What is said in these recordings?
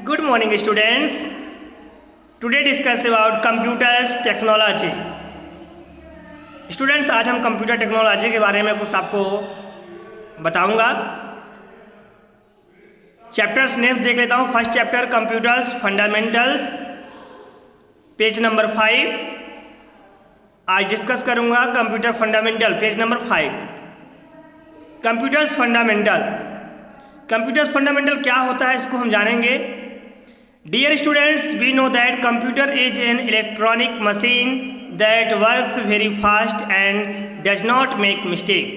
Good morning students. Today discuss about computers technology. Students आज हम computer technology के बारे में कुछ आपको बताऊंगा। चैप्टर्स नेम्स देख लेता हूं। First chapter computers fundamentals, page number 5। आज डिस्कस करूंगा computer fundamental, page number 5। Computers fundamental. Computers fundamental क्या होता है इसको हम जानेंगे। Dear students, we know that computer is an electronic machine that works very fast and does not make mistake.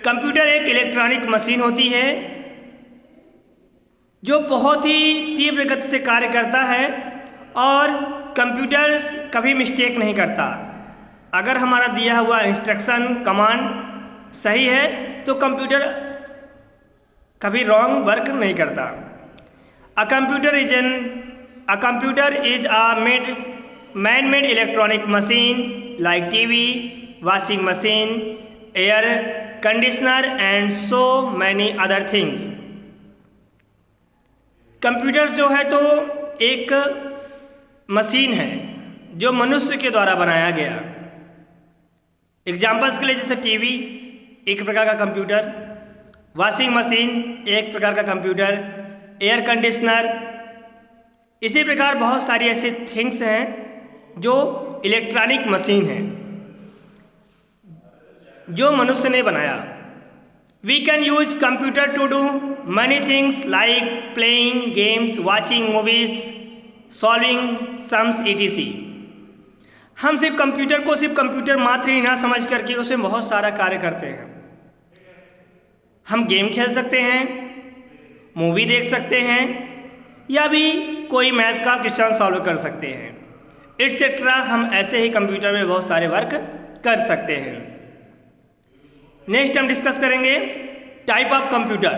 Computer एक electronic machine होती है जो बहुत ही तीव्र गति से कार्य करता है और कंप्यूटर कभी मिस्टेक नहीं करता। अगर हमारा दिया हुआ इंस्ट्रक्शन कमांड सही है तो कंप्यूटर कभी रॉन्ग वर्क नहीं करता। A computer is a man-made electronic machine like TV, washing machine, air conditioner and so many other things. Computer जो है तो एक मशीन है जो मनुष्य के द्वारा बनाया गया। एग्जाम्पल्स के लिए जैसे टीवी एक प्रकार का कंप्यूटर, वॉशिंग मशीन एक प्रकार का कंप्यूटर, एयर कंडीशनर, इसी प्रकार बहुत सारी ऐसी थिंग्स हैं जो इलेक्ट्रॉनिक मशीन है जो मनुष्य ने बनाया। We can use computer to do many things like playing games, watching movies, solving sums etc. हम सिर्फ कंप्यूटर को सिर्फ कंप्यूटर मात्र ही ना समझ करके उसे बहुत सारा कार्य करते हैं। हम गेम खेल सकते हैं, मूवी देख सकते हैं या भी कोई मैथ का क्वेश्चन सॉल्व कर सकते हैं, एटसेट्रा। हम ऐसे ही कंप्यूटर में बहुत सारे वर्क कर सकते हैं। नेक्स्ट हम डिस्कस करेंगे type of computer.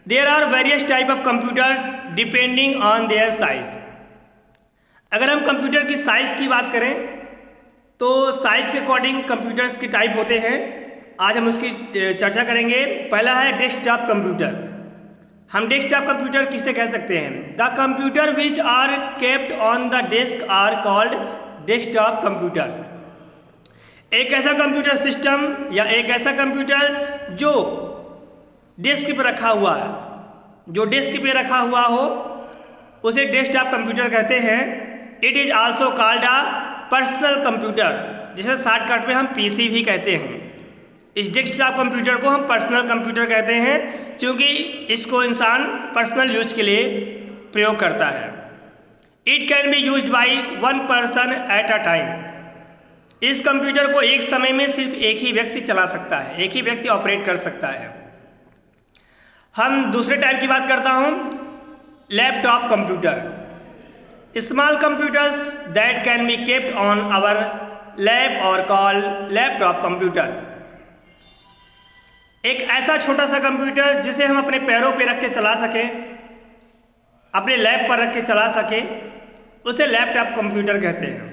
There are various type of computer depending on their size. अगर हम कंप्यूटर की साइज की बात करें तो साइज के अकॉर्डिंग कंप्यूटर्स के टाइप होते हैं। आज हम उसकी चर्चा करेंगे। पहला है डेस्कटॉप कंप्यूटर। हम डेस्कटॉप कंप्यूटर किसे कह सकते हैं? The computer which are kept on the desk are called desktop computer. एक ऐसा कंप्यूटर सिस्टम या एक ऐसा कंप्यूटर जो डेस्क पर रखा हुआ है, जो डेस्क पे रखा हुआ हो उसे डेस्कटॉप कंप्यूटर कहते हैं। It is also called a personal computer, जिसे शॉर्टकट में हम पीसी भी कहते हैं। इस डेस्कटॉप कंप्यूटर को हम पर्सनल कंप्यूटर कहते हैं क्योंकि इसको इंसान पर्सनल यूज के लिए प्रयोग करता है। It can be used by one person at a time. इस कंप्यूटर को एक समय में सिर्फ एक ही व्यक्ति चला सकता है, एक ही व्यक्ति ऑपरेट कर सकता है। हम दूसरे टाइप की बात करता हूँ, laptop computer. Small computers that can be kept on our lap और कॉल लैपटॉप कंप्यूटर। एक ऐसा छोटा सा कंप्यूटर जिसे हम अपने पैरों पे रख के चला सकें, अपने लैप पर रख के चला सकें, उसे लैपटॉप कंप्यूटर कहते हैं।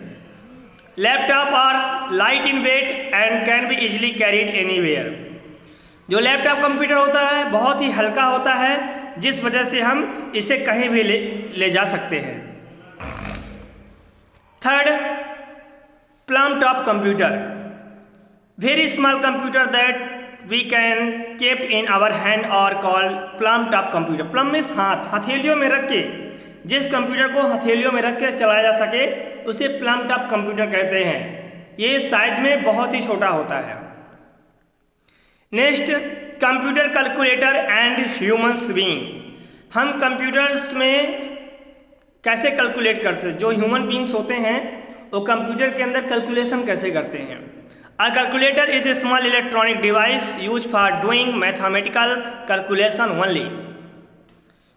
Laptop are light in weight and can be easily carried anywhere. जो लैपटॉप कंप्यूटर होता है बहुत ही हल्का होता है, जिस वजह से हम इसे कहीं भी ले जा सकते हैं। Third, plum top computer. Very small computer that we can keep in our hand or call plum top computer. plum means हाथ, हथेलियों में रख के, जिस कंप्यूटर को हथेलियों में रख के चलाया जा सके उसे प्लम टॉप कंप्यूटर कहते हैं। ये साइज में बहुत ही छोटा होता है। Next, computer calculator and humans being. हम कंप्यूटर्स में कैसे कैलकुलेट करते हैं? जो ह्यूमन बीइंग्स होते हैं वो कंप्यूटर के अंदर कैलकुलेशन कैसे करते हैं? A calculator is a small electronic device used for doing mathematical calculation only.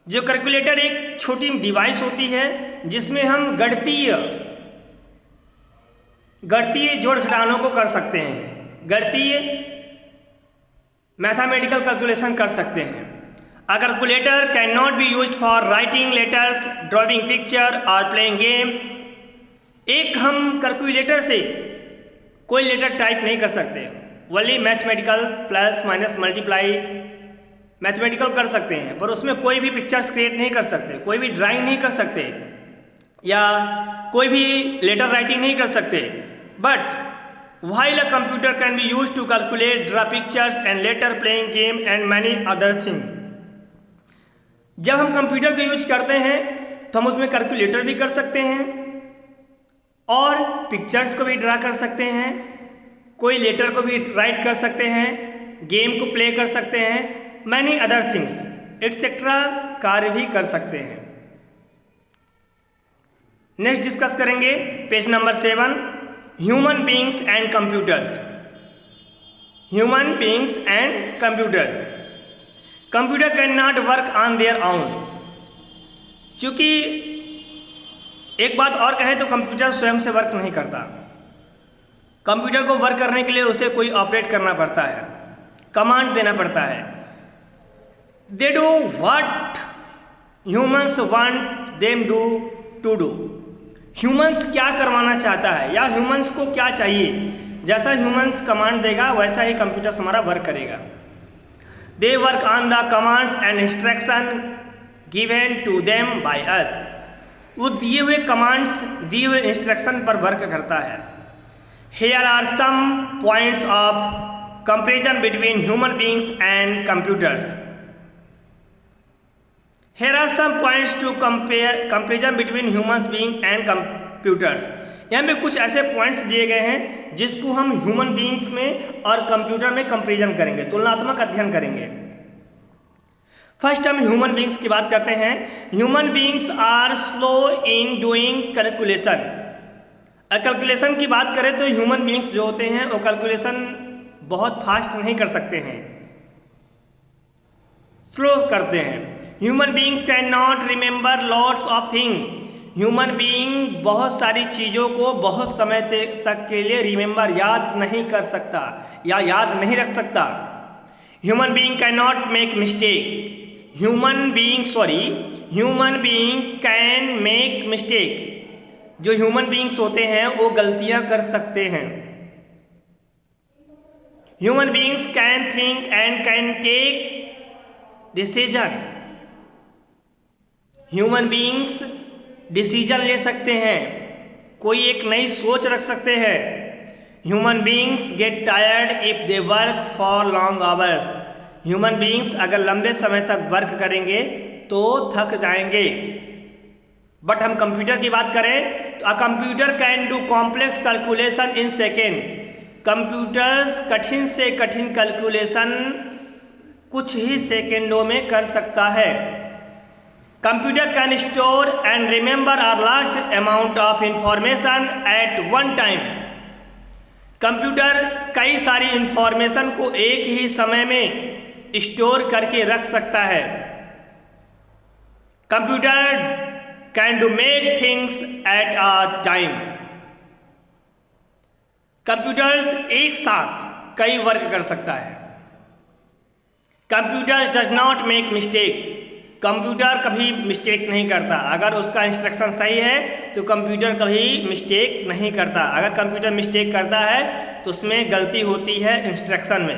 जो कैलकुलेटर एक छोटी डिवाइस होती है जिसमें हम गणितीय जोड़ घटानों को कर सकते हैं, गणितीय मैथमेटिकल कैलकुलेशन कर सकते हैं। A calculator cannot be used for writing letters, drawing picture or playing game. एक हम कैलकुलेटर से कोई लेटर टाइप नहीं कर सकते, only mathematical plus minus multiply mathematical कर सकते हैं, पर उसमें कोई भी पिक्चर्स क्रिएट नहीं कर सकते, कोई भी ड्राइंग नहीं कर सकते, या कोई भी लेटर राइटिंग नहीं कर सकते। But while a computer can be used to calculate, draw pictures and later playing game and many other things, जब हम कंप्यूटर को यूज करते हैं तो हम उसमें कैलकुलेटर भी कर सकते हैं और पिक्चर्स को भी ड्रा कर सकते हैं, कोई लेटर को भी राइट कर सकते हैं, गेम को प्ले कर सकते हैं, मैनी अदर थिंग्स एक्सेट्रा कार्य भी कर सकते हैं। नेक्स्ट डिस्कस करेंगे page number 7, human beings and computers. Human beings and computers. Computer can not work on their own. चूंकि एक बात और कहें तो कंप्यूटर स्वयं से वर्क नहीं करता। कंप्यूटर को वर्क करने के लिए उसे कोई ऑपरेट करना पड़ता है, कमांड देना पड़ता है। They do what humans want them do to do. Humans क्या करवाना चाहता है या ह्यूमंस को क्या चाहिए, जैसा ह्यूमंस कमांड देगा वैसा ही कंप्यूटर हमारा वर्क करेगा। They work on the commands and instruction given to them by us. वो दिए हुए कमांड्स, दिए हुए इंस्ट्रक्शन पर वर्क करता है। Here are some points of comparison between human beings and computers. Here are some points to comparison between humans being and computers। यहाँ पे कुछ ऐसे पॉइंट्स दिए गए हैं जिसको हम ह्यूमन बीइंग्स में और कंप्यूटर में कंपैरिजन करेंगे, तुलनात्मक अध्ययन करेंगे। फर्स्ट हम ह्यूमन बीइंग्स की बात करते हैं। Human beings are slow in doing calculation. Calculation की बात करें तो ह्यूमन बीइंग्स जो होते हैं वो कैलकुलेशन बहुत फास्ट नहीं कर सकते हैं, स्लो करते हैं। Human beings can not remember lots of thing. Human being बहुत सारी चीज़ों को बहुत समय तक के लिए रिमेंबर, याद नहीं कर सकता या याद नहीं रख सकता। Human being can not make mistake. Human being can make mistake. जो ह्यूमन बीइंग्स होते हैं वो गलतियां कर सकते हैं। Human beings can think and can take decision. Human beings decision ले सकते हैं, कोई एक नई सोच रख सकते हैं। Human beings get tired if they work for long hours. Human beings अगर लंबे समय तक वर्क करेंगे तो थक जाएंगे। बट हम कंप्यूटर की बात करें तो a computer can do complex calculation in second. Computers कठिन से कठिन कैलकुलेशन कुछ ही सेकेंडों में कर सकता है। Computer can store and remember a large amount of information at one time. Computer कई सारी इंफॉर्मेशन को एक ही समय में स्टोर करके रख सकता है। Computer can do make things at a time. Computers एक साथ कई वर्क कर सकता है। Computer does not make mistake. Computer कभी मिस्टेक नहीं करता। अगर उसका इंस्ट्रक्शन सही है तो कंप्यूटर कभी मिस्टेक नहीं करता। अगर कंप्यूटर मिस्टेक करता है तो उसमें गलती होती है इंस्ट्रक्शन में।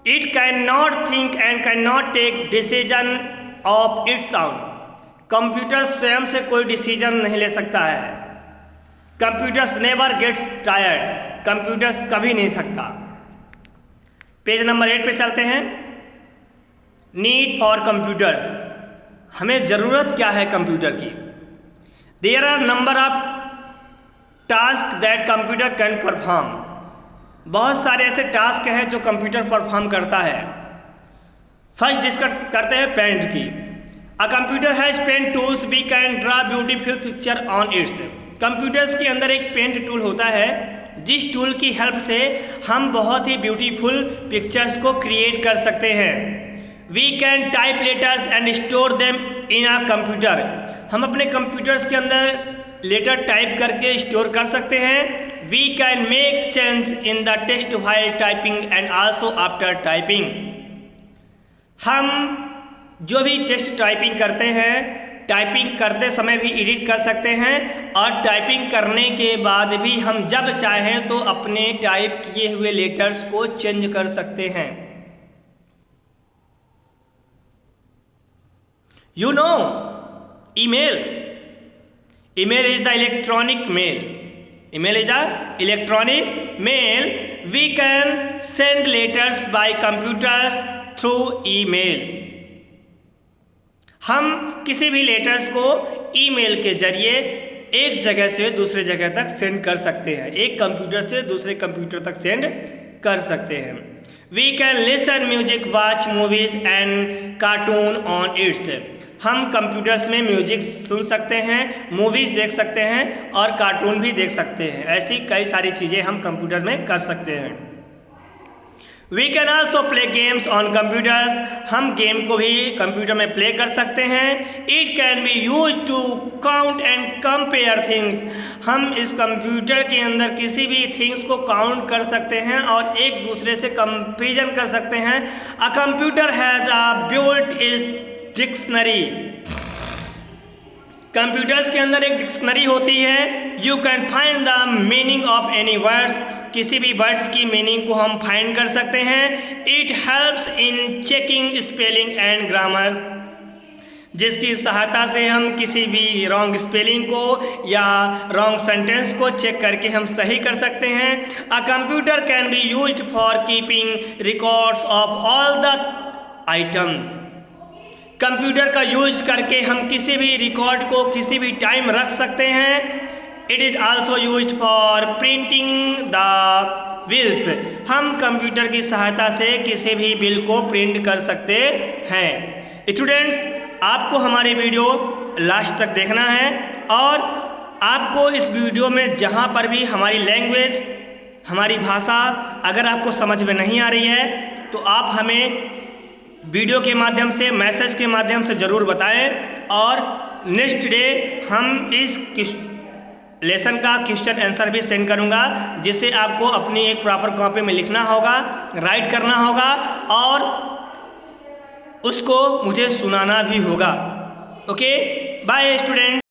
It can not think and can not take decision of its own. Computer स्वयं से कोई डिसीजन नहीं ले सकता है। Computers never gets tired. Computers कभी नहीं थकता। पेज नंबर 8 पे चलते हैं। Need for computers. हमें ज़रूरत क्या है कंप्यूटर की। There are number of task that computer can perform. बहुत सारे ऐसे टास्क हैं जो कंप्यूटर परफॉर्म करता है। फर्स्ट डिस्कस करते हैं पेंट की। A computer has paint tools we can draw beautiful picture on its. Computers के अंदर एक पेंट टूल होता है जिस टूल की हेल्प से हम बहुत ही ब्यूटीफुल पिक्चर्स को क्रिएट कर सकते हैं। We can type letters and store them in a computer. हम अपने कंप्यूटर्स के अंदर लेटर टाइप करके स्टोर कर सकते हैं। We can make change in the text while typing and also after typing. हम जो भी टेक्स्ट टाइपिंग करते हैं, टाइपिंग करते समय भी एडिट कर सकते हैं और टाइपिंग करने के बाद भी हम जब चाहें तो अपने टाइप किए हुए लेटर्स को चेंज कर सकते हैं। You know, email. Email is the electronic mail. Email is the electronic mail. We can send letters by computers through email. हम किसी भी लेटर्स को ईमेल के जरिए एक जगह से दूसरे जगह तक सेंड कर सकते हैं, एक कंप्यूटर से दूसरे कंप्यूटर तक सेंड कर सकते हैं। We can listen music, watch movies and cartoon on its. हम कंप्यूटर्स में म्यूजिक सुन सकते हैं, मूवीज़ देख सकते हैं और कार्टून भी देख सकते हैं। ऐसी कई सारी चीज़ें हम कंप्यूटर में कर सकते हैं। We can also play games on computers. हम गेम को भी कंप्यूटर में प्ले कर सकते हैं। It can be use to count and compare things. हम इस कंप्यूटर के अंदर किसी भी थिंग्स को काउंट कर सकते हैं और एक दूसरे से कंपेरिजन कर सकते हैं। A computer has a built is dictionary. Computers के अंदर एक डिक्शनरी होती है। You can find the meaning of any words. किसी भी वर्ड्स की मीनिंग को हम फाइंड कर सकते हैं। It helps in checking spelling and grammar. जिसकी सहायता से हम किसी भी रॉन्ग स्पेलिंग को या रॉन्ग सेंटेंस को चेक करके हम सही कर सकते हैं। A computer can be used for keeping records of all the item. Computer का यूज करके हम किसी भी रिकॉर्ड को किसी भी टाइम रख सकते हैं। It is also used for printing the bills. हम कंप्यूटर की सहायता से किसी भी बिल को प्रिंट कर सकते हैं। स्टूडेंट्स, आपको हमारी वीडियो लास्ट तक देखना है और आपको इस वीडियो में जहाँ पर भी हमारी लैंग्वेज, हमारी भाषा अगर आपको समझ में नहीं आ रही है तो आप हमें वीडियो के माध्यम से, मैसेज के माध्यम से ज़रूर बताएं और नेक्स्ट डे हम इस लेसन का क्वेश्चन आंसर भी सेंड करूंगा, जिसे आपको अपनी एक प्रॉपर कॉपी में लिखना होगा, राइट करना होगा और उसको मुझे सुनाना भी होगा। Okay, bye student.